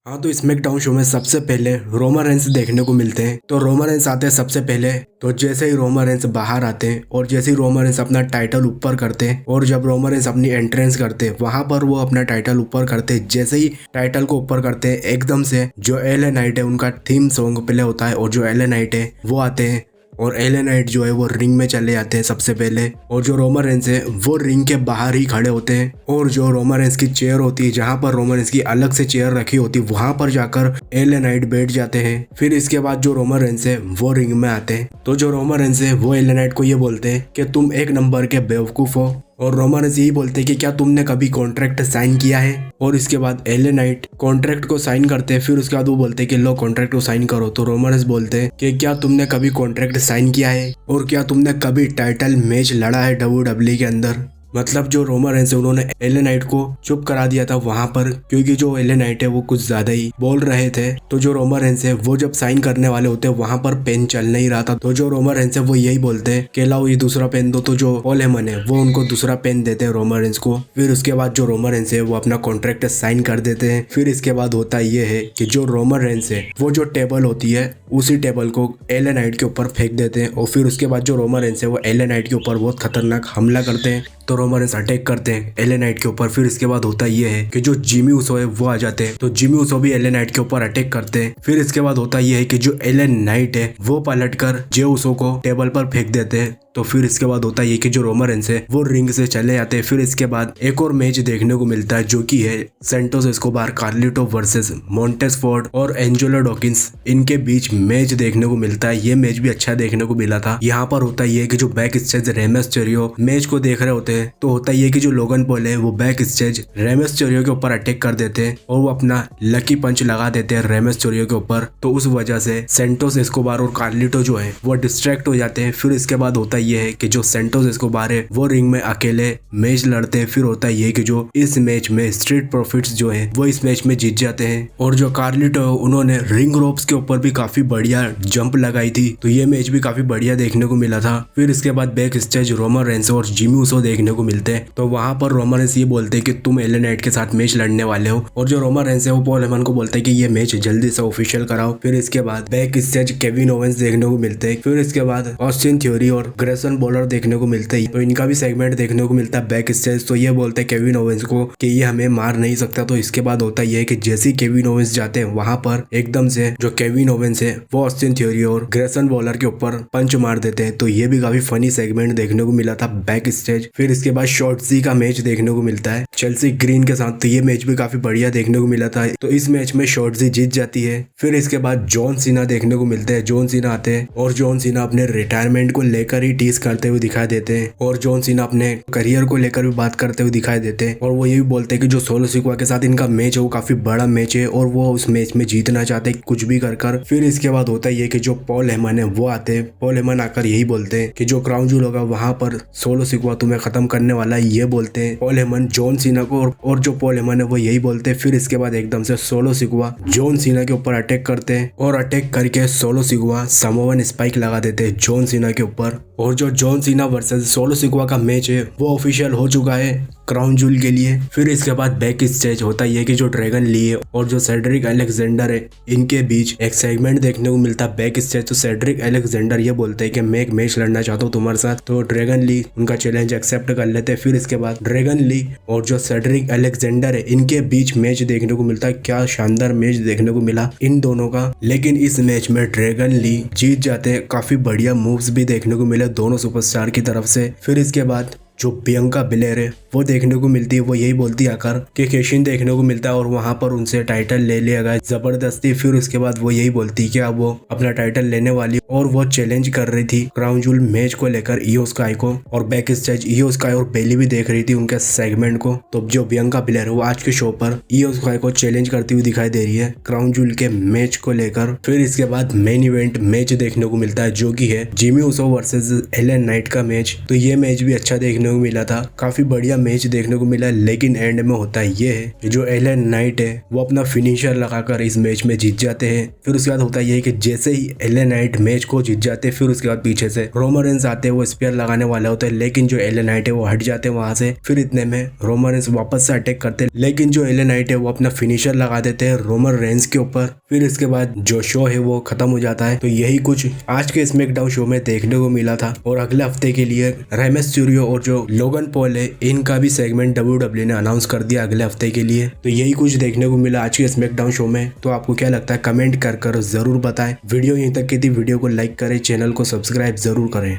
हाँ, तो SmackDown show में सबसे पहले रोमन रेंस देखने को मिलते हैं। तो रोमन रेंस आते हैं सबसे पहले। तो जैसे ही रोमन रेंस बाहर आते हैं और जैसे ही रोमन रेंस अपना टाइटल ऊपर करते हैं और जब रोमन रेंस अपनी एंट्रेंस करते हैं वहां पर वो अपना टाइटल ऊपर करते हैं। जैसे ही टाइटल को ऊपर करते हैं एकदम से जो एलए नाइट है उनका थीम सॉन्ग प्ले होता है और जो एलए नाइट है वो आते हैं और एलए नाइट जो है वो रिंग में चले जाते हैं सबसे पहले। और जो रोमन रेंस है वो रिंग के बाहर ही खड़े होते हैं और जो रोमन रेंस की चेयर होती है जहां पर रोमन रेंस की अलग से चेयर रखी होती है वहां पर जाकर एलए नाइट बैठ जाते हैं। फिर इसके बाद जो रोमन रेंस है वो रिंग में आते हैं। तो जो रोमन रेंस है वो एलए नाइट को ये बोलते हैं कि तुम एक नंबर के बेवकूफ हो। और रोमन रेंस यही बोलते हैं कि क्या तुमने कभी कॉन्ट्रैक्ट साइन किया है। और इसके बाद एलए नाइट कॉन्ट्रैक्ट को साइन करते हैं। फिर उसके बाद वो बोलते हैं कि लो कॉन्ट्रैक्ट को साइन करो। तो रोमन रेंस बोलते हैं कि क्या तुमने कभी कॉन्ट्रैक्ट साइन किया है और क्या तुमने कभी टाइटल मैच लड़ा है WWE के अंदर। मतलब जो रोमन रेंस है उन्होंने एलए नाइट को चुप करा दिया था वहां पर, क्योंकि जो एलए नाइट है वो कुछ ज्यादा ही बोल रहे थे। तो जो रोमन रेंस है वो जब साइन करने वाले होते हैं वहां पर पेन चल नहीं रहा था। तो जो रोमन रेंस है वो यही बोलते हैं कि लाओ ये दूसरा पेन दो। तो जो पॉल हेमन है वो उनको दूसरा पेन देते हैं रोमन रेंस को। फिर उसके बाद जो रोमन रेंस है वो अपना कॉन्ट्रैक्ट साइन कर देते हैं। फिर इसके बाद होता ये है कि जो रोमन रेंस है वो जो टेबल होती है उसी टेबल को एलए नाइट के ऊपर फेंक देते हैं। और फिर उसके बाद जो रोमन रेंस है वो एलए नाइट के ऊपर बहुत खतरनाक हमला करते हैं। तो रोमन रेंस अटैक करते हैं एलए नाइट के ऊपर। फिर इसके बाद होता ये है कि जो जिमी ऊसो है वो आ जाते हैं। तो जिमी ऊसो भी एलए नाइट के ऊपर अटैक करते हैं। फिर इसके बाद होता ये है कि जो एलए नाइट है वो पलटकर जे ऊसो को टेबल पर फेंक देते हैं। तो फिर इसके बाद होता ये कि जो रोमन रेंस है वो रिंग से चले जाते हैं। फिर इसके बाद एक और मैच देखने को मिलता है जो कि है Santos Escobar Carlito versus Montez Ford और एंजेलो डॉकिंस। इनके बीच मैच देखने को मिलता है। ये मैच भी अच्छा देखने को मिला था। यहाँ पर होता ये कि जो बैक स्टेज रे मिस्टेरियो मैच को देख रहे होते हैं। तो होता ये कि जो लोगन पॉल है वो बैक स्टेज रे मिस्टेरियो के ऊपर अटैक कर देते हैं और वो अपना लकी पंच लगा देते हैं रे मिस्टेरियो के ऊपर। तो उस वजह से सेंटोस एस्कोबार और कार्लिटो जो है वो डिस्ट्रैक्ट हो जाते हैं। फिर इसके बाद होता ये है कि जो सेंटोस एस्कोबार है वो रिंग में अकेले मैच लड़ते हैं। फिर होता ये कि जो इस मैच में स्ट्रीट प्रॉफिट्स जो है वो इस मैच में जीत जाते हैं। और जो कार्लिटो उन्होंने रिंग रोप्स के ऊपर भी काफी बढ़िया जंप लगाई थी। तो ये मैच भी काफी बढ़िया देखने को मिला था। फिर इसके बाद बैक स्टेज रोमन रेंस और जिमी ऊसो देखने को मिलते हैं। तो वहां पर रोमन रेंस ये बोलते हैं कि तुम एलए नाइट के साथ मैच लड़ने वाले हो। और जो रोमन रेंस है वो पॉल हेमन को बोलते हैं कि ये मैच जल्दी से ऑफिशियल कराओ। फिर इसके बाद बैक स्टेज केविन ओवेंस देखने को मिलते हैं। फिर इसके बाद ऑस्टिन थ्योरी और ग्रेसन बॉलर देखने को मिलते हैं। तो इनका भी सेगमेंट देखने को मिलता है बैक स्टेज। तो ये बोलते हैं केविन ओवेंस को कि ये हमें मार नहीं सकता। तो इसके बाद होता ये है कि जैसे ही केविन ओवेंस जाते हैं वहां पर एकदम से जो केविन ओवेंस है वो ऑस्टिन थ्योरी और ग्रेसन बॉलर के ऊपर पंच मार देते हैं। तो ये भी काफी फनी सेगमेंट देखने को मिला था बैक स्टेज। फिर इसके बाद शॉर्टजी का मैच देखने को मिलता है चेल्सी ग्रीन के साथ। तो ये मैच भी काफी बढ़िया देखने को मिला था। तो इस मैच में शॉर्टजी जीत जाती है। फिर इसके बाद जॉन सीना देखने को मिलते हैं। जॉन सीना आते हैं और जॉन सीना अपने रिटायरमेंट को लेकर ही टीज करते हुए दिखाई देते हैं। और जॉन सीना अपने करियर को लेकर भी बात करते हुए दिखाई देते हैं। और वो ये भी बोलते हैं कि जो सोलो सिक्वा के साथ इनका मैच है वो काफी बड़ा मैच है और वो उस मैच में जीतना चाहते हैं कुछ भी कर। फिर इसके बाद होता है ये कि जो पॉल हेमन है वो आते हैं। पॉल हेमन आकर यही बोलते हैं कि जो क्राउन जूल होगा वहां पर सोलो सिक्वा तुम्हें खत्म करने वाला है। ये बोलते हैं पॉल हेमन जॉन सीना को और जो पॉल हेमन है वो यही बोलते हैं। फिर इसके बाद एकदम से सोलो सिक्वा जॉन सीना के ऊपर अटैक करते हैं और अटैक करके सोलो सिक्वा समोवन स्पाइक लगा देते हैं जॉन सीना के ऊपर। और जो जॉन सीना वर्सेस सोलो सिक्वा का मैच है वो ऑफिशियल हो चुका है क्राउन जूल के लिए। फिर इसके बाद बैक स्टेज होता है कि जो ड्रैगन ली है और जो सेड्रिक अलेक्जेंडर है इनके बीच एक सेगमेंट देखने को मिलता है बैक स्टेज। तो सेड्रिक अलेक्जेंडर ये बोलते हैं कि मैं एक मैच लड़ना चाहता हूँ तुम्हारे साथ। तो ड्रैगन ली उनका चैलेंज एक्सेप्ट कर लेते हैं। फिर इसके बाद ड्रैगन ली और जो सेड्रिक अलेक्जेंडर है इनके बीच मैच देखने को मिलता है। क्या शानदार मैच देखने को मिला इन दोनों का। लेकिन इस मैच में ड्रैगन ली जीत जाते हैं। काफी बढ़िया मूव्स भी देखने को मिले दोनों सुपरस्टार की तरफ से। फिर इसके बाद जो बियंका बिलेर है वो देखने को मिलती है। वो यही बोलती आकर कि केशिन देखने को मिलता है और वहां पर उनसे टाइटल ले लिया गया जबरदस्ती। फिर उसके बाद वो यही बोलती कि अब वो अपना टाइटल लेने वाली और वो चैलेंज कर रही थी क्राउन जूल मैच को लेकर इयो स्काई को। और बैक स्टेज इयो स्काई और बेली भी देख रही थी उनके सेगमेंट को। तो जो बियंका बिलेर है वो आज के शो पर इयो स्काई को चैलेंज करती हुई दिखाई दे रही है क्राउन जूल के मैच को लेकर। फिर इसके बाद मेन इवेंट मैच देखने को मिलता है जो की है Jimmy Uso versus LA night का मैच। तो ये मैच भी अच्छा देखने देखने को मिला था, काफी बढ़िया मैच देखने को मिला, लेकिन एंड में होता ये है कि जो एलए नाइट है वो अपना फिनिशर लगाकर इस मैच में जीत जाते हैं। फिर उसके बाद होता ये कि जैसे ही एलए नाइट मैच को जीत जाते हैं, फिर उसके बाद पीछे से रोमन रेंस आते हैं, वो स्पेयर लगाने वाले होते हैं, लेकिन जो एलए नाइट है वो हट जाते हैं वहां से। फिर इतने में रोमन रेंस वापस से अटैक करते हैं, लेकिन जो एलए नाइट है वो अपना फिनिशर लगा देते हैं रोमन रेंस के ऊपर। फिर इसके बाद जो शो है वो खत्म हो जाता है। तो यही कुछ आज के स्मैकडाउन शो में देखने को मिला था। और अगले हफ्ते के लिए रे मिस्टीरियो और जो लोगन पॉल है इनका भी सेगमेंट WWE ने अनाउंस कर दिया अगले हफ्ते के लिए। तो यही कुछ देखने को मिला आज के स्मैकडाउन शो में। तो आपको क्या लगता है कमेंट कर जरूर बताएं। वीडियो यहीं तक की थी, वीडियो को लाइक करें, चैनल को सब्सक्राइब जरूर करें।